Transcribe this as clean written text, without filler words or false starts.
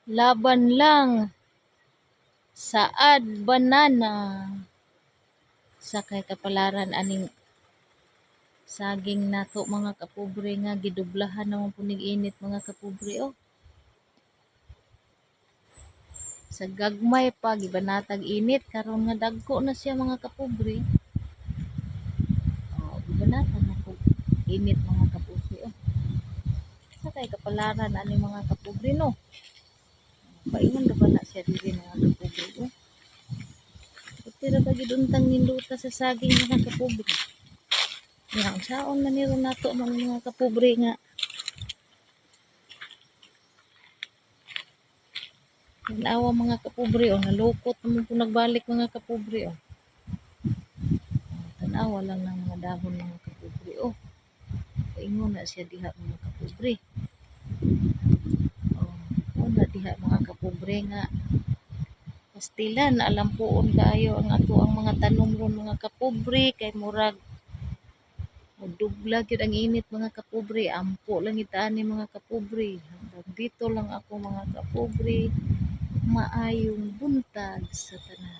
Laban lang, saad banana. Sakay kapalaran aning saging nato mga kapobre nga gidublahan naman punig init mga kapobre oh. Sa gagmay pa gibanatag init karon nga dagko na siya mga kapobre. Oh, gibanatag na ko init mga kapobre oh. Sakay kapalaran aning mga kapobre no. Paingon ra ba na siya diri mga kapobre oh. Tira ba gid untang ninduta sa saging mga kapobre. Nga unsaon man niro nato mga kapobre nga tanawa mga kapobre oh, nalukot naman po nagbalik mga kapobre oh. Tanawa lang ng mga dahon mga kapobre oh. Paingon na siya diha mga kapobre. Oh, na diha mga kapobre nga pastilan alam poon kayo ang ato ang mga tanom ron mga kapobre kay murag dubla gyud ang init mga kapobre, ampo lang itaan ni mga kapobre. Hanggang dito lang ako mga kapobre. Maayong buntag sa tanan.